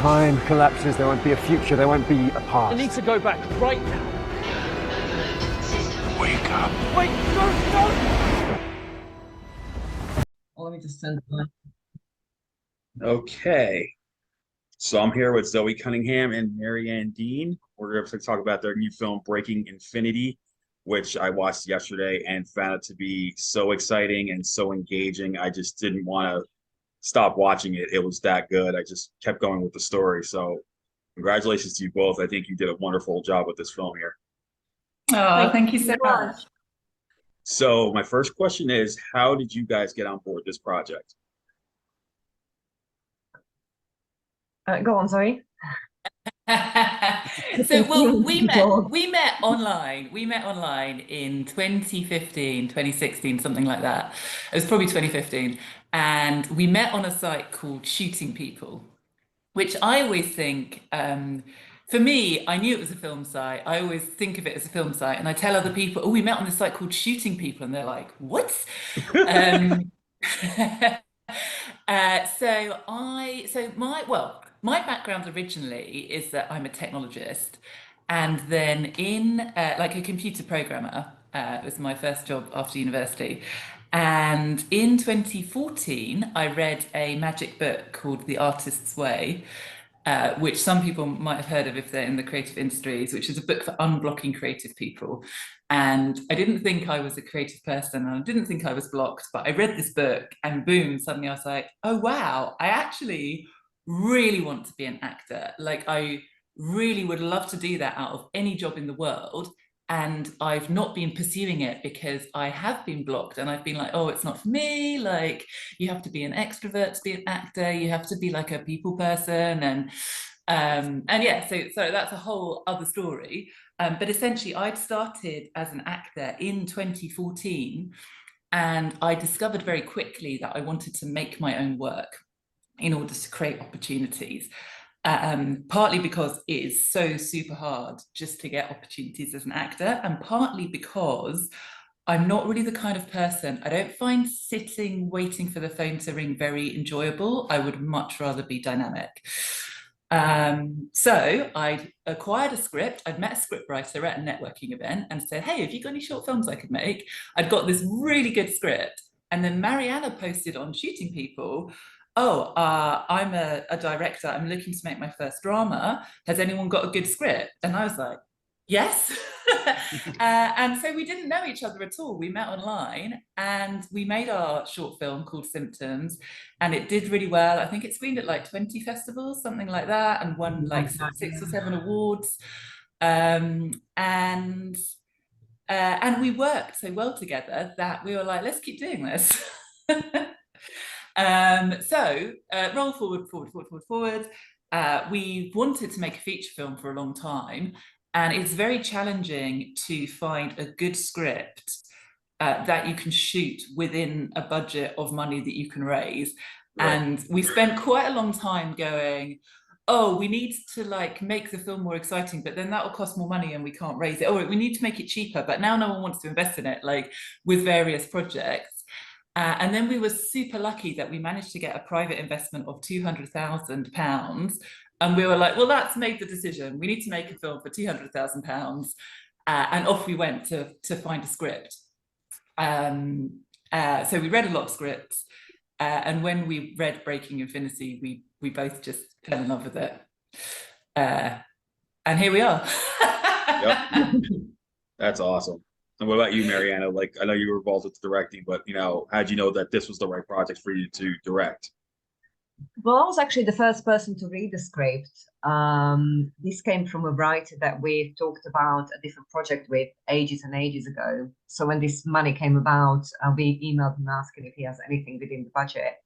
time collapses, there won't be a future, there won't be a past. I need to go back right now. Wake up. Wait, no! Let me just send one. Okay. So I'm here with Zoe Cunningham and Marianna Dean. We're going to talk about their new film, Breaking Infinity, which I watched yesterday and found it to be so exciting and so engaging. I just didn't want to stop watching it. It was that good. I just kept going with the story. So congratulations to you both. I think you did a wonderful job with this film here. Oh, thank you so much. So my first question is, how did you guys get on board this project? Go on, sorry. So well, we met online in 2015, 2016, something like that. It was probably 2015, and we met on a site called Shooting People, which I always think, for me, I knew it was a film site. I always think of it as a film site, and I tell other people, oh, we met on this site called Shooting People, and they're like, what? My background originally is that I'm a technologist, and then in like a computer programmer was my first job after university. And in 2014, I read a magic book called The Artist's Way, which some people might have heard of if they're in the creative industries, which is a book for unblocking creative people. And I didn't think I was a creative person, and I didn't think I was blocked, but I read this book and boom, suddenly I was like, oh, wow, I actually really want to be an actor. Like, I really would love to do that out of any job in the world. And I've not been pursuing it because I have been blocked, and I've been like, oh, it's not for me. Like, you have to be an extrovert to be an actor. You have to be like a people person. And yeah, so that's a whole other story. But essentially, I'd started as an actor in 2014, and I discovered very quickly that I wanted to make my own work in order to create opportunities. Partly because it is so super hard just to get opportunities as an actor, and partly because I'm not really the kind of person, I don't find sitting waiting for the phone to ring very enjoyable. I would much rather be dynamic. So I'd acquired a script. I'd met a scriptwriter at a networking event and said, hey, have you got any short films I could make? I'd got this really good script. And then Marianna posted on Shooting People, oh, I'm a director. I'm looking to make my first drama. Has anyone got a good script? And I was like, yes. And so we didn't know each other at all. We met online and we made our short film called Symptoms, and it did really well. I think it screened at like 20 festivals, something like that, and won like 6 or 7 awards. And we worked so well together that we were like, let's keep doing this. Roll forward. We wanted to make a feature film for a long time, and it's very challenging to find a good script that you can shoot within a budget of money that you can raise. Right. And we spent quite a long time going, oh, we need to like make the film more exciting, but then that will cost more money and we can't raise it. Oh, we need to make it cheaper, but now no one wants to invest in it, like with various projects. And then we were super lucky that we managed to get a private investment of £200,000. And we were like, well, that's made the decision. We need to make a film for £200,000. And off we went to find a script. So we read a lot of scripts. And when we read Breaking Infinity, we both just fell in love with it. And here we are. Yep. That's awesome. And what about you, Marianna? Like, I know you were involved with directing, but, you know, how'd you know that this was the right project for you to direct? Well, I was actually the first person to read the script. This came from a writer that we talked about a different project with ages and ages ago. So when this money came about, we emailed him asking if he has anything within the budget.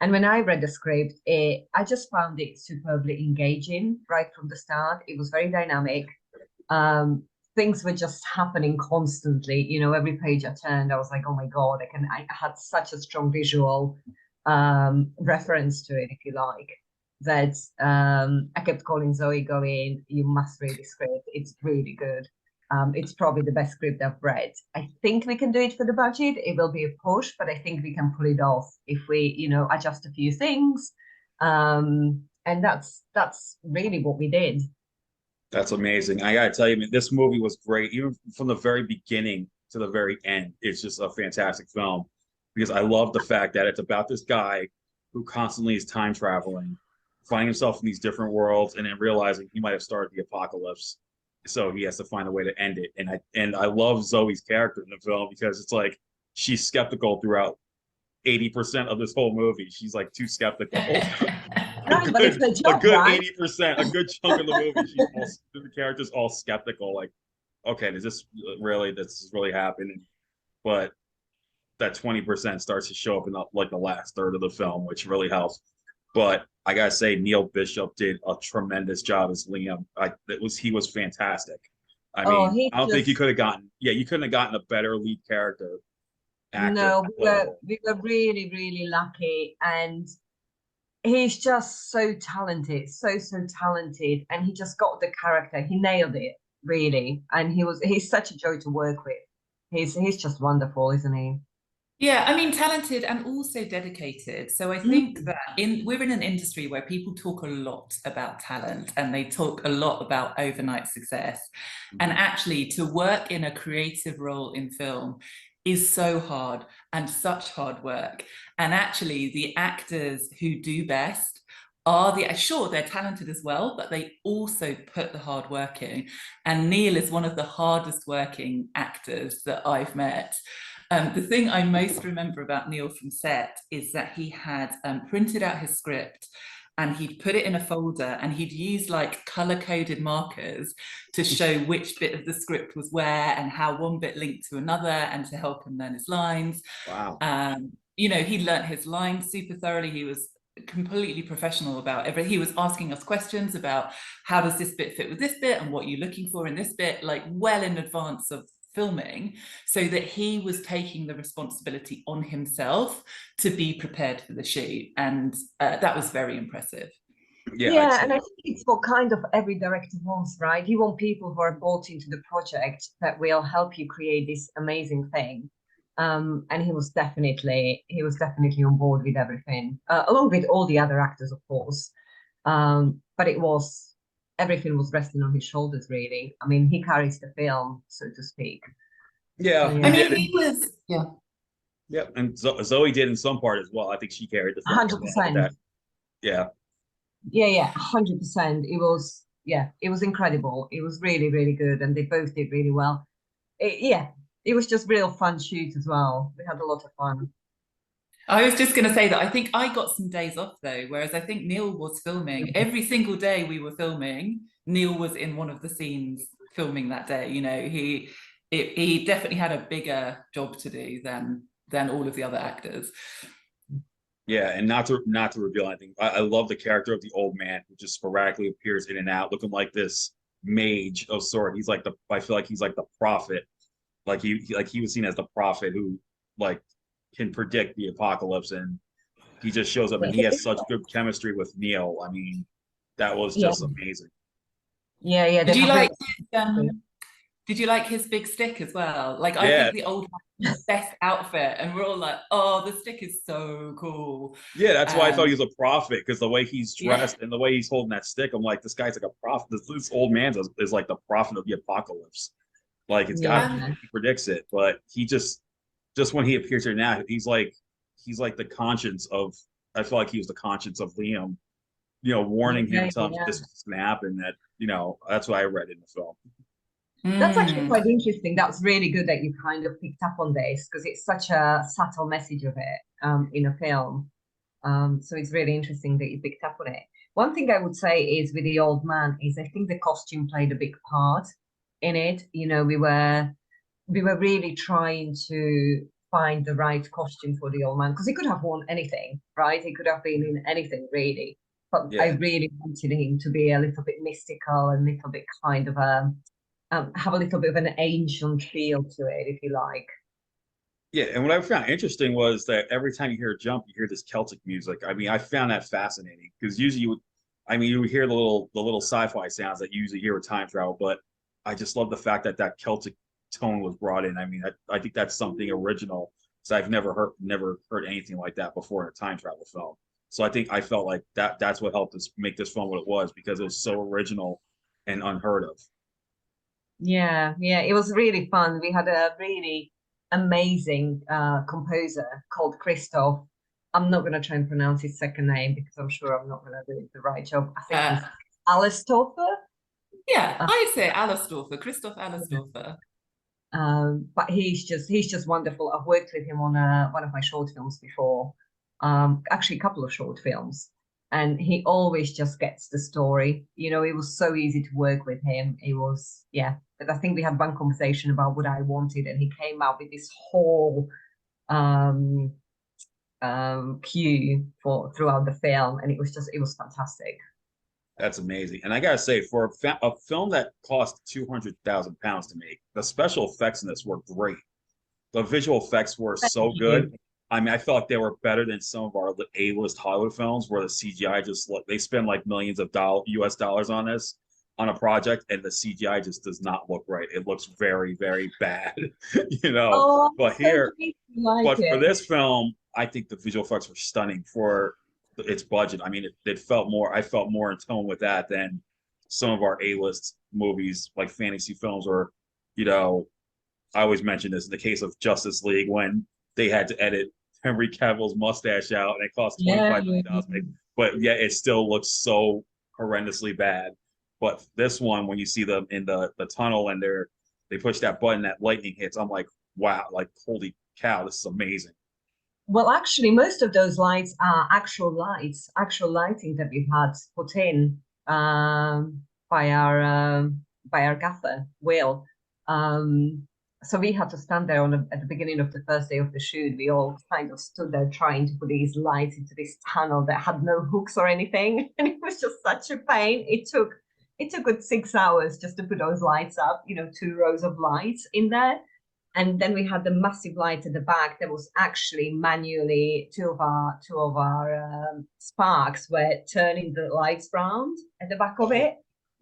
And when I read the script, I just found it superbly engaging right from the start. It was very dynamic. Things were just happening constantly. You know, every page I turned, I was like, oh my God, I had such a strong visual reference to it, if you like, that I kept calling Zoe going, you must read this script. It's really good. It's probably the best script I've read. I think we can do it for the budget. It will be a push, but I think we can pull it off if we, you know, adjust a few things. and that's really what we did. That's amazing. I gotta tell you, man, this movie was great, even from the very beginning to the very end. It's just a fantastic film because I love the fact that it's about this guy who constantly is time traveling, finding himself in these different worlds, and then realizing he might have started the apocalypse. So he has to find a way to end it. And I love Zoe's character in the film because it's like she's skeptical throughout 80% of this whole movie. She's like too skeptical. Right, but it's the A job, good right? 80%, a good chunk of the movie, the character's all skeptical, like, okay, does this really happening? But that 20% starts to show up in the last third of the film, which really helps. But I gotta say, Neil Bishop did a tremendous job as Liam. He was fantastic. I Oh, mean, he I don't think just you couldn't have gotten a better lead character actor. no, we were really, really lucky, and he's just so talented, so talented, and he just got the character. He nailed it, really, and he's such a joy to work with. He's just wonderful, isn't he? Yeah, I mean, talented and also dedicated. So I think that we're in an industry where people talk a lot about talent and they talk a lot about overnight success. And actually, to work in a creative role in film is so hard and such hard work. And actually, the actors who do best are sure, they're talented as well, but they also put the hard work in. And Neil is one of the hardest working actors that I've met. The thing I most remember about Neil from set is that he had printed out his script and he'd put it in a folder and he'd use like color-coded markers to show which bit of the script was where and how one bit linked to another and to help him learn his lines. Wow. You know, he learnt his lines super thoroughly. He was completely professional about everything. He was asking us questions about how does this bit fit with this bit and what you're looking for in this bit, like well in advance of filming, so that he was taking the responsibility on himself to be prepared for the shoot, and that was very impressive. Yeah, and I think it's what kind of every director wants, right? You want people who are bought into the project that will help you create this amazing thing. And he was definitely on board with everything, along with all the other actors, of course. But everything was resting on his shoulders, really. I mean, he carries the film, so to speak. Yeah, So, yeah. I mean, he was, yeah. Yep, and Zoe did in some part as well. I think she carried the film. 100%. Yeah. Yeah, 100%. It was incredible. It was really, really good, and they both did really well. It was just real fun shoot as well. We had a lot of fun. I was just going to say that I think I got some days off though, whereas I think Neil was filming every single day we were filming. Neil was in one of the scenes filming that day. You know, he definitely had a bigger job to do than all of the other actors. Yeah, and not to reveal anything, I love the character of the old man who just sporadically appears in and out, looking like this mage of sort. I feel like he's like the prophet, like he was seen as the prophet who like can predict the apocalypse, and he just shows up and he has such good chemistry with Neil. I mean, that was just amazing. Yeah. Did you like did you like his big stick as well? Like, I think the old man's best outfit, and we're all like, oh, the stick is so cool. Yeah, that's why I thought he was a prophet, because the way he's dressed and the way he's holding that stick, I'm like, this guy's like a prophet. This old man is like the prophet of the apocalypse. Like, it's he predicts it, but he just when he appears here now, he's like the conscience of. I feel like he was the conscience of Liam, you know, warning him, telling him this was going to happen. That, you know, that's what I read in the film. That's actually quite interesting. That's really good that you kind of picked up on this, because it's such a subtle message of it in a film. So it's really interesting that you picked up on it. One thing I would say is with the old man is I think the costume played a big part in it. You know, we were really trying to find the right costume for the old man, because he could have worn anything, right? He could have been in anything, really. But I really wanted him to be a little bit mystical and a little bit kind of have a little bit of an ancient feel to it, if you like. Yeah, and what I found interesting was that every time you hear a jump, you hear this Celtic music. I mean, I found that fascinating, because usually you would hear the little sci-fi sounds that you usually hear with time travel, but I just love the fact that Celtic tone was brought in. I mean, I think that's something original, because I've never heard anything like that before in a time travel film. So I felt like that's what helped us make this film what it was, because it was so original and unheard of. Yeah, yeah, it was really fun. We had a really amazing composer called Christoph. I'm not going to try and pronounce his second name because I'm sure I'm not going to do the right job. I think Uh, he's Alistoffer. yeah, Uh, I'd say Alestorfer, Christoph Alestorfer. but he's just wonderful. I've worked with him on one of my short films before, actually a couple of short films, and he always just gets the story. It was so easy to work with him. It was, yeah. But I think we had one conversation about what I wanted, and he came out with this whole um, cue for throughout the film, and it was fantastic. That's amazing. And I gotta say, for a film that cost £200,000 to make, the special effects in this were great. The visual effects were Thank so you. good. I mean, I felt like they were better than some of our A-list Hollywood films, where the CGI just they spend like millions of US dollars on this on a project, and the CGI just does not look right. It looks very, very bad, you know. Oh, But so here, pleased you like but for it. this film, I think the visual effects were stunning for its budget. I mean, it felt more. I felt more in tone with that than some of our A-list movies, like fantasy films, or you know, I always mention this in the case of Justice League when they had to edit Henry Cavill's mustache out and it cost Yeah. $25 million. But yeah, it still looks so horrendously bad. But this one, when you see them in the tunnel and they push that button, that lightning hits, I'm like, wow, like holy cow, this is amazing. Well, actually, most of those lights are actual lights, actual lighting that we've had put in by our gaffer, Will. So we had to stand there at the beginning of the first day of the shoot. We all kind of stood there trying to put these lights into this tunnel that had no hooks or anything, and it was just such a pain. It took good 6 hours just to put those lights up, 2 rows of lights in there. And then we had the massive light at the back that was actually manually two of our sparks were turning the lights round at the back of it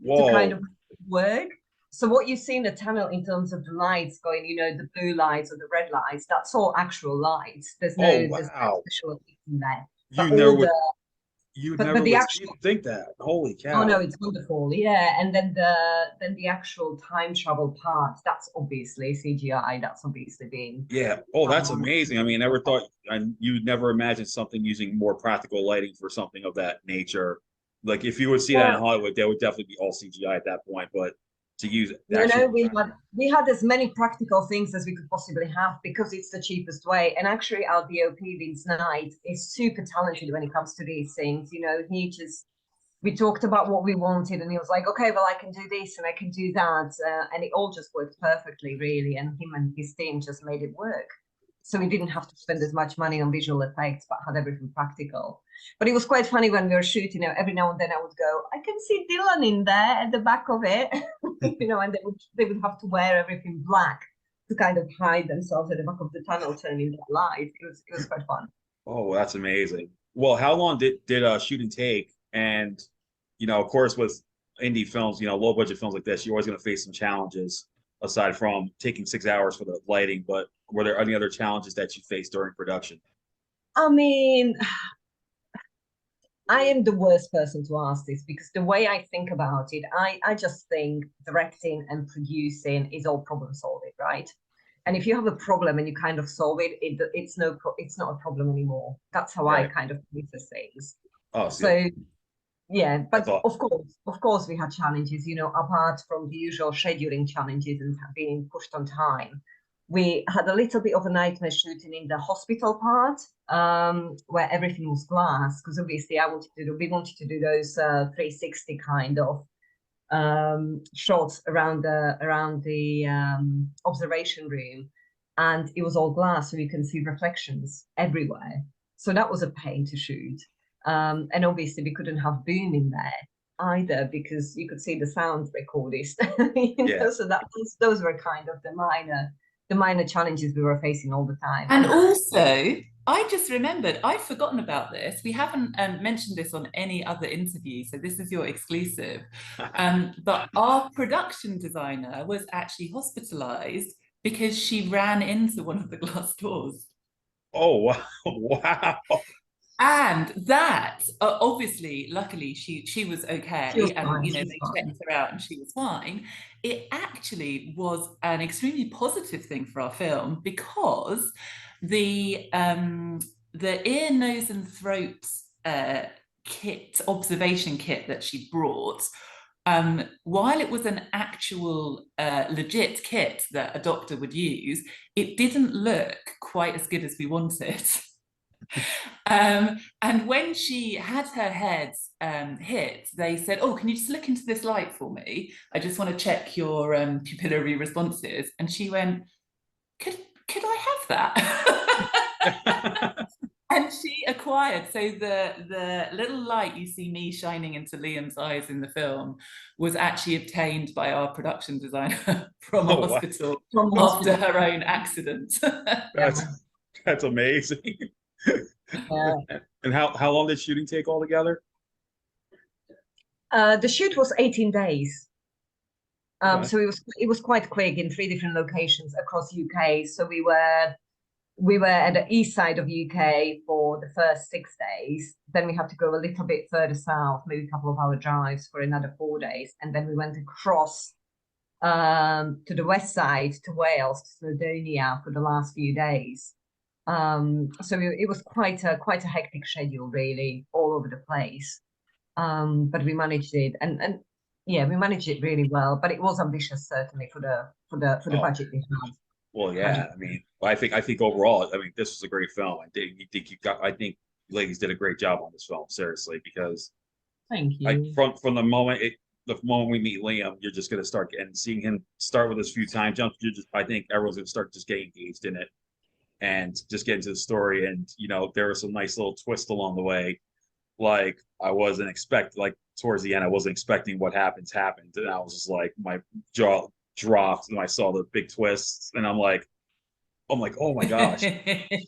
to kind Whoa. of work. So what you see in the tunnel in terms of the lights going, the blue lights or the red lights, that's all actual lights. There's no Oh there's no wow. special effects in there. You But never all would the you but never the would actual think that. Holy Oh no, cow. it's wonderful. Yeah, and then the actual time travel part, that's obviously CGI. That's obviously been Yeah. Oh, that's um, amazing. I mean, I never thought, and you'd never imagine something using more practical lighting for something of that nature. Like if you would see that in yeah. Hollywood, that would definitely be all CGI at that point. But to use No, actual no, we had as many practical things as we could possibly have because it's the cheapest way. And actually, our DOP Vince Knight is super talented when it comes to these things. We talked about what we wanted, and he was like, "Okay, well, I can do this and I can do that," and it all just worked perfectly, really. And him and his team just made it work. So we didn't have to spend as much money on visual effects, but had everything practical. But it was quite funny when we were shooting. Every now and then I would go, "I can see Dylan in there at the back of it," and they would have to wear everything black to kind of hide themselves at the back of the tunnel, turning that light. It was quite fun. Oh, that's amazing. Well, how long did shooting take? And of course, with indie films, low budget films like this, you're always going to face some challenges aside from taking 6 hours for the lighting. But were there any other challenges that you faced during production? I mean, I am the worst person to ask this because the way I think about it, I just think directing and producing is all problem solving, right? And if you have a problem and you kind of solve it, it's not a problem anymore. That's how I Right. kind of process things. Oh, see, So yeah, that's but all. of course, we had challenges. Apart from the usual scheduling challenges and being pushed on time, we had a little bit of a nightmare shooting in the hospital part, where everything was glass. Because obviously, we wanted to do those 360 kind of shots around the observation room, and it was all glass, so you can see reflections everywhere. So that was a pain to shoot. And obviously we couldn't have boom in there either because you could see the sound recordist. Yeah. So those were kind of the minor challenges we were facing all the time. And also, I just remembered, I'd forgotten about this. We haven't mentioned this on any other interview, so this is your exclusive. But our production designer was actually hospitalized because she ran into one of the glass doors. Oh wow. Wow. And that, obviously, luckily, she was okay, She was and fine, you know she's they fine. checked her out, and she was fine. It actually was an extremely positive thing for our film because the ear, nose, and throat observation kit that she brought, while it was an actual legit kit that a doctor would use, it didn't look quite as good as we wanted. And when she had her head hit, they said, "Oh, can you just look into this light for me? I just want to check your pupillary responses." And she went, "Could I have that?" And she acquired, so the little light you see me shining into Liam's eyes in the film was actually obtained by our production designer from a Oh, wow. hospital From the after hospital. her own accident. That's amazing. Yeah. And how long did shooting take altogether? The shoot was 18 days. Okay. So it was quite quick in 3 different locations across UK. So we were at the east side of UK for the first 6 days. Then we had to go a little bit further south, maybe a couple of hour drives for another 4 days, and then we went across to the west side to Wales, to Snowdonia for the last few days. So it was quite a hectic schedule, really, all over the place. But we managed it, and yeah, we managed it really well. But it was ambitious, certainly, for the Oh, budget we had. well, yeah. I mean, I think overall, I mean, this was a great film. I think you ladies did a great job on this film, seriously, because Thank you. from the moment we meet Liam, you're just gonna start and seeing him start with his few time jumps. I think everyone's gonna start just getting engaged in it and just get into the story. And there was some nice little twist along the way. Like I wasn't expecting, like towards the end, I wasn't expecting what happened, and I was just like, my jaw dropped, and I saw the big twists, and I'm like, oh my gosh,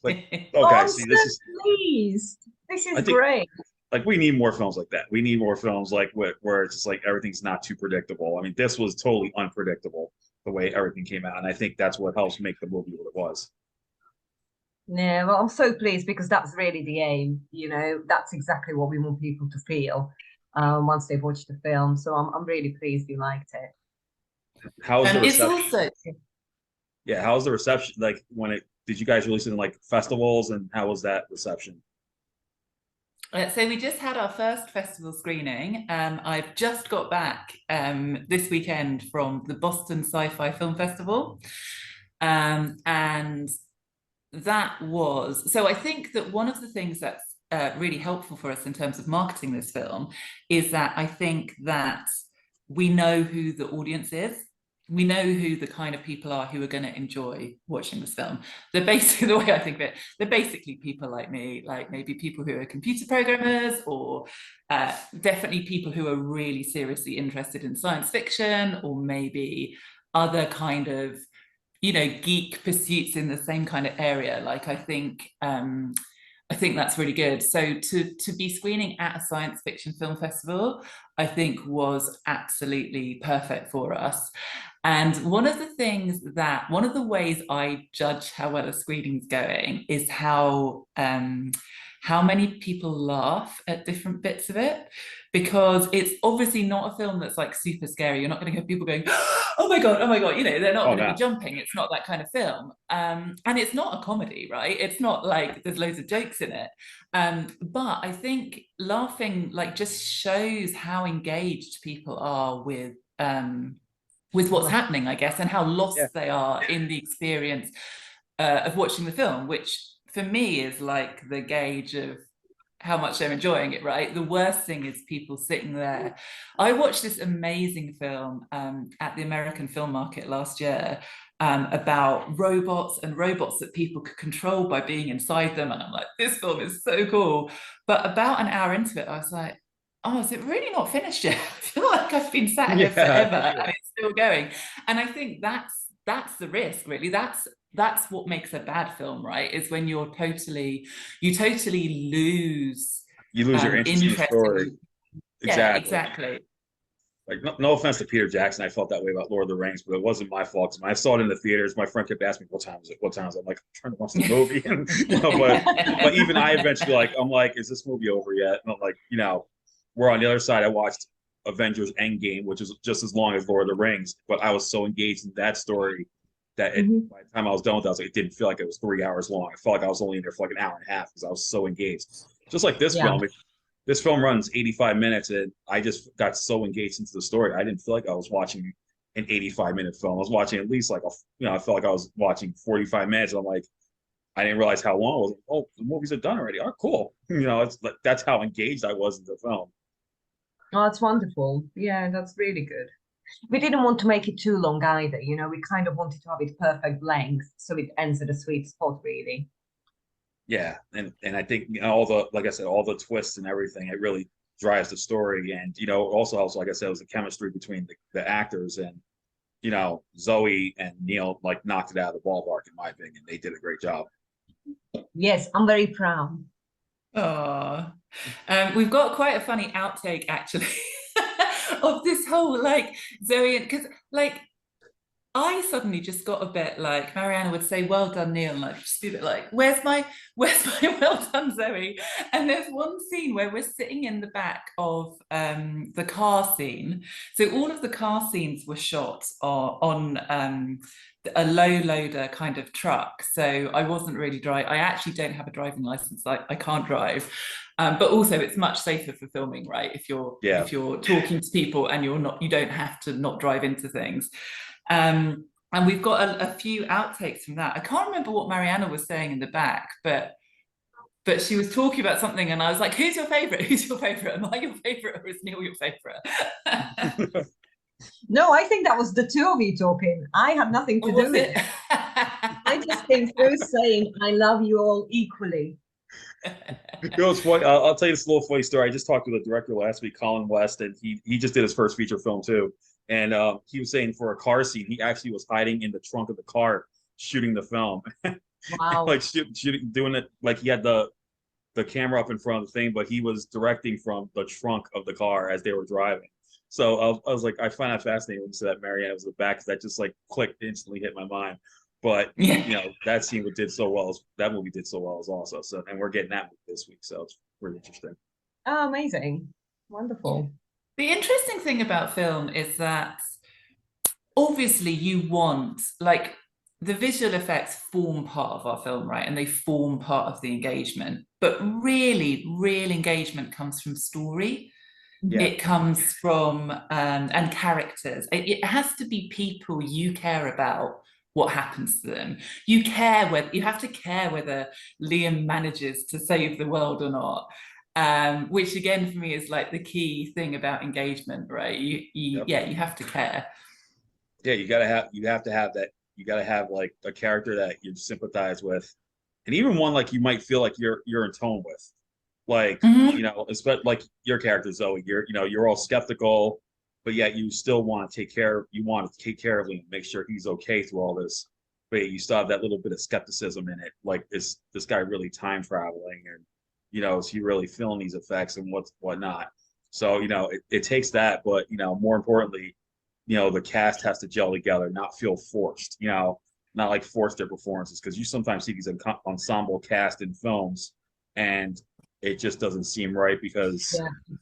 like, Oh, okay, I'm see, so this is, pleased. This I is think, great. like, we need more films like that. We need more films like where it's just like everything's not too predictable. I mean, this was totally unpredictable the way everything came out, and I think that's what helps make the movie what it was. Yeah, well, I'm so pleased because that's really the aim. That's exactly what we want people to feel once they've watched the film. So I'm really pleased you liked it. How's the It's reception? also, Yeah, how's the reception? Like did you guys release it in like festivals, and how was that reception? so we just had our first festival screening. I've just got back this weekend from the Boston Sci-Fi Film Festival. And that was, so I think that one of the things that's really helpful for us in terms of marketing this film is that I think that we know who the audience is. We know who the kind of people are who are going to enjoy watching this film. They're basically, the way I think of it, they're basically people like me, like maybe people who are computer programmers, or definitely people who are really seriously interested in science fiction, or maybe other kind of geek pursuits in the same kind of area. Like I think that's really good. So to be screening at a science fiction film festival, I think was absolutely perfect for us. And one of the ways I judge how well a screening's going is how many people laugh at different bits of it, because it's obviously not a film that's like super scary. You're not going to get people going, oh my god, they're not Oh going to no. be jumping. It's not that kind of film. And it's not a comedy, right? It's not like there's loads of jokes in it. But I think laughing like just shows how engaged people are with what's happening, I guess, and how lost Yeah. they are in the experience of watching the film, which for me is like the gauge of how much they're enjoying it, right? The worst thing is people sitting there. I watched this amazing film at the American Film Market last year about robots that people could control by being inside them. And I'm like, this film is so cool. But about an hour into it, I was like, oh, is it really not finished yet? I feel like I've been sat here forever and it's still going. And I think that's the risk, really. That's what makes a bad film, right? Is when you totally lose You lose your interest in the story. Yeah, Exactly. exactly. Like, no offense to Peter Jackson, I felt that way about Lord of the Rings, but it wasn't my fault. When I saw it in the theaters, my friend kept asking me, "What time is it? What time is it?" I'm like, "I'm trying to watch the movie." And, but even I eventually I'm like, "Is this movie over yet?" And I'm like, where on the other side, I watched Avengers Endgame, which is just as long as Lord of the Rings, but I was so engaged in that story that by the time I was done with it, I was like, it didn't feel like it was 3 hours long. I felt like I was only in there for like an hour and a half because I was so engaged. Just like this film. This film runs 85 minutes, and I just got so engaged into the story. I didn't feel like I was watching an 85-minute film. I was watching at least like I felt like I was watching 45 minutes. And I'm like, I didn't realize how long it was. Oh, the movies are done already. Oh, cool. That's how engaged I was in the film. Oh, that's wonderful. Yeah, that's really good. We didn't want to make it too long either. We kind of wanted to have it perfect length, so it ends at a sweet spot, really. Yeah, and I think all the, like I said, all the twists and everything, it really drives the story. And also helps, like I said, it was the chemistry between the actors. And Zoe and Neil like knocked it out of the ballpark, in my opinion. They did a great job. Yes, I'm very proud. Oh, we've got quite a funny outtake actually of this whole like Zoe, because like I suddenly just got a bit like Marianna would say, "Well done, Neil," and I'd just be a bit like, where's my well done, Zoe?" And there's one scene where we're sitting in the back of the car scene. So all of the car scenes were shot on a low loader kind of truck. So I wasn't really driving. I actually don't have a driving license. I can't drive. But also it's much safer for filming, right? If you're talking to people and you don't have to not drive into things. And we've got a few outtakes from that. I can't remember what Marianna was saying in the back, but she was talking about something, and I was like, "Who's your favorite? Who's your favorite? Am I your favorite, or is Neil your favorite?" No, I think that was the two of you talking. I had nothing to do with it. I just came through saying, "I love you all equally." It's funny. I'll tell you this little funny story. I just talked to the director last week, Colin West, and he just did his first feature film too. And he was saying for a car scene, he actually was hiding in the trunk of the car shooting the film. Wow. Like shooting, doing it like he had the camera up in front of the thing, but he was directing from the trunk of the car as they were driving. So I was like, I find that fascinating when you said that Marianna was the back, because that just like clicked, instantly hit my mind. But that scene did so well. That movie did so well as also. So, and we're getting that movie this week, so it's really interesting. Oh, amazing. Wonderful. The interesting thing about film is that obviously you want, like, the visual effects form part of our film, right? And they form part of the engagement. But really, real engagement comes from story. Yeah. It comes from, and characters. It has to be people you care about what happens to them. You have to care whether Liam manages to save the world or not. Which again for me is like the key thing about engagement, right? You have to care. Yeah, you have to have that. You got to have like a character that you sympathize with, and even one like you might feel like you're in tone with, like especially like your character Zoe. You're all skeptical, but yet you still want to take care. You want to take care of him, make sure he's okay through all this. But you still have that little bit of skepticism in it. Like, is this guy really time traveling, and is he really feeling these effects and whatnot? So it takes that, but more importantly, the cast has to gel together, not feel forced. Not like force their performances, because you sometimes see these ensemble cast in films, and it just doesn't seem right because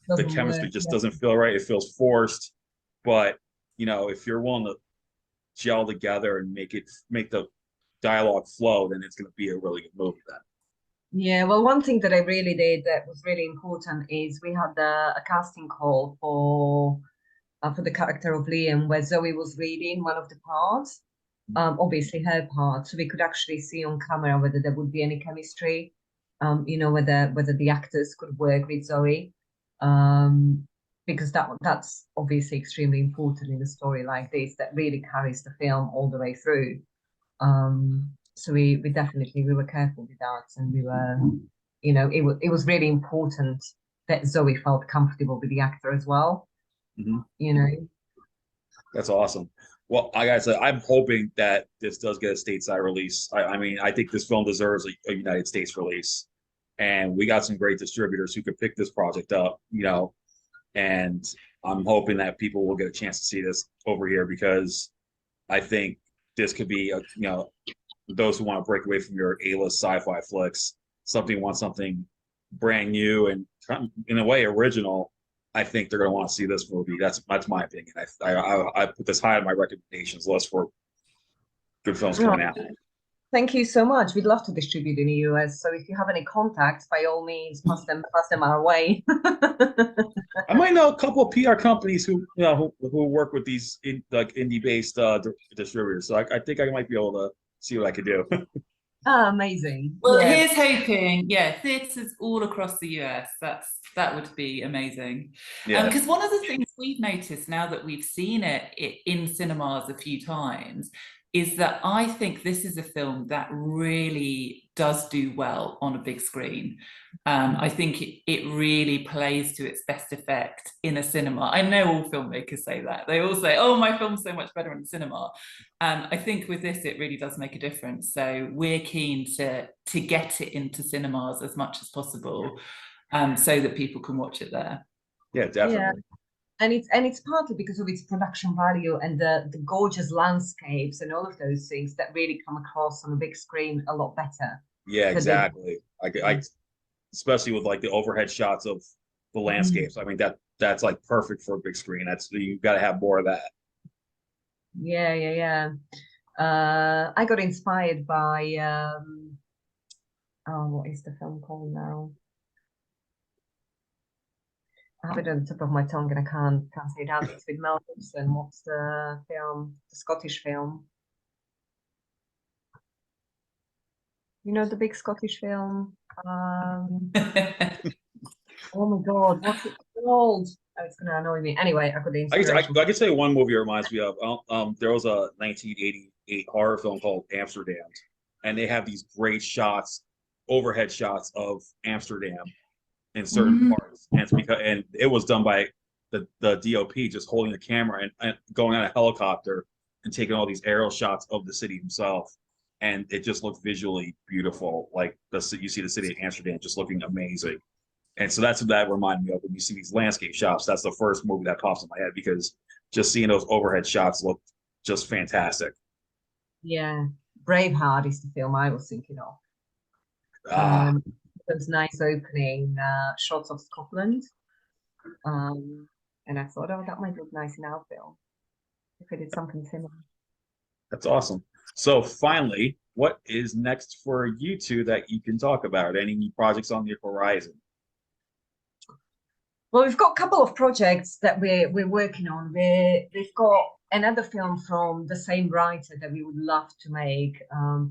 the chemistry just doesn't feel right. It feels forced. But if you're willing to gel together and make the dialogue flow, then it's going to be a really good movie then. Yeah, well, one thing that I really did that was really important is we had a casting call for the character of Liam, where Zoe was reading one of the parts, obviously her part, so we could actually see on camera whether there would be any chemistry, whether the actors could work with Zoe, because that's obviously extremely important in a story like this that really carries the film all the way through. So we definitely were careful with that, and we were, it was really important that Zoe felt comfortable with the actor as well. Mm-hmm. That's awesome. Well, like I said, I'm hoping that this does get a stateside release. I mean, I think this film deserves a United States release, and we got some great distributors who could pick this project up, and I'm hoping that people will get a chance to see this over here because I think this could be those who want to break away from your A-list sci-fi flicks, want something brand new and in a way original. I think they're going to want to see this movie. That's my opinion. I put this high on my recommendations list for good films coming out. Thank you so much. We'd love to distribute in the US. So if you have any contacts, by all means, pass them our way. I might know a couple of PR companies who work with these indie-based distributors. So I think I might be able to see what I could do. Oh, amazing. Well, here's hoping, theatres all across the US. That would be amazing. Because one of the things we've noticed now that we've seen it in cinemas a few times is that I think this is a film that really does do well on a big screen. I think it really plays to its best effect in a cinema. I know all filmmakers say that. They all say, oh, my film's so much better in the cinema. I think with this, it really does make a difference. So we're keen to get it into cinemas as much as possible so that people can watch it there. Yeah, definitely. Yeah. And it's partly because of its production value and the gorgeous landscapes and all of those things that really come across on a big screen a lot better. Yeah, exactly. I especially with like the overhead shots of the landscapes. I mean that's like perfect for a big screen. You've got to have more of that. Yeah. I got inspired by what is the film called now? I have it on the top of my tongue and I can't say it out. It's with Mel Gibson. What's the film? The Scottish film. You know the big Scottish film? Oh my God, what's it called? Oh, it's gonna annoy me. Anyway, I could say one movie it reminds me of. There was a 1988 horror film called Amsterdam, and they have these great shots, overhead shots of Amsterdam in certain parts, and it was done by the DOP just holding the camera and going on a helicopter and taking all these aerial shots of the city himself, and it just looked visually beautiful. Like you see the city of Amsterdam just looking amazing, and so that's what that reminded me of when you see these landscape shots. That's the first movie that pops in my head because just seeing those overhead shots look just fantastic. Yeah, Braveheart is the film I was thinking of. Those nice opening shots of Scotland, and I thought, oh, that might look nice in our film if I did something similar. That's awesome. So finally, what is next for you two that you can talk about? Any new projects on the horizon? Well, we've got a couple of projects that we're working on. We've got another film from the same writer that we would love to make,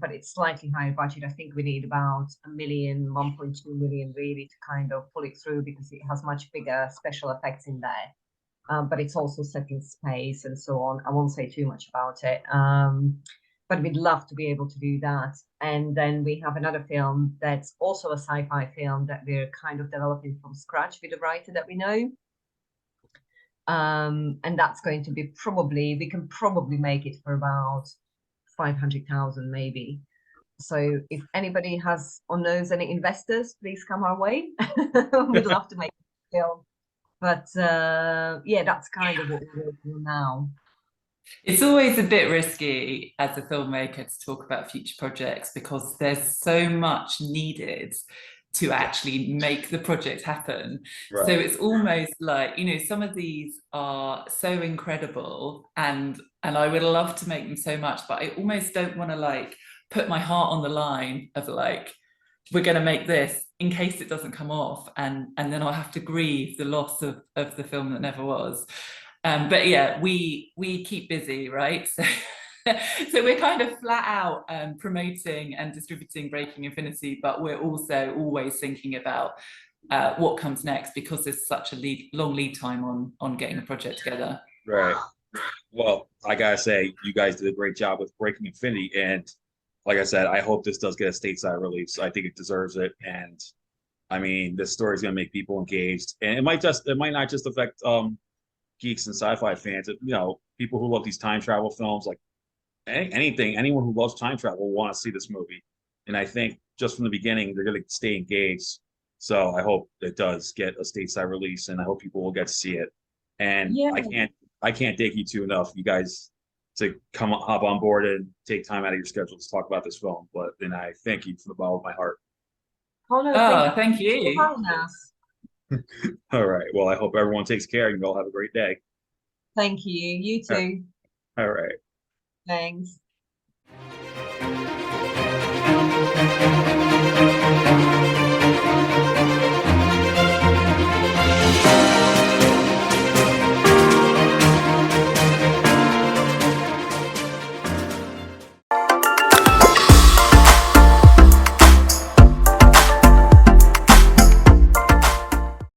but it's slightly higher budget. I think we need about 1 million, 1.2 million really to kind of pull it through because it has much bigger special effects in there. But it's also set in space and so on. I won't say too much about it. But we'd love to be able to do that. And then we have another film that's also a sci-fi film that we're kind of developing from scratch with a writer that we know. And that's going to be we can probably make it for about 500,000 maybe. So if anybody has or knows any investors, please come our way. We'd love to make a film. But that's kind of what we're working on now. It's always a bit risky as a filmmaker to talk about future projects because there's so much needed to actually make the project happen. Right. So it's almost like, some of these are so incredible and I would love to make them so much, but I almost don't want to put my heart on the line of we're going to make this in case it doesn't come off and then I'll have to grieve the loss of the film that never was. But yeah, we keep busy, right? So we're kind of flat out promoting and distributing Breaking Infinity, but we're also always thinking about what comes next because there's such a long lead time on getting a project together. Right. Well, I gotta say, you guys did a great job with Breaking Infinity, and like I said, I hope this does get a stateside release. I think it deserves it, and I mean, this story is gonna make people engaged, and it might not just affect geeks and sci-fi fans. People who love these time travel films, like anyone who loves time travel will want to see this movie. And I think just from the beginning, they're going to stay engaged. So I hope it does get a stateside release, and I hope people will get to see it. And Yeah. I can't thank you two enough, you guys, to hop on board and take time out of your schedule to talk about this film. But then I thank you from the bottom of my heart. Oh, no, Oh, thank thank you for you. having us. All right. Well, I hope everyone takes care and you all have a great day. Thank you. You too. All right. Thanks.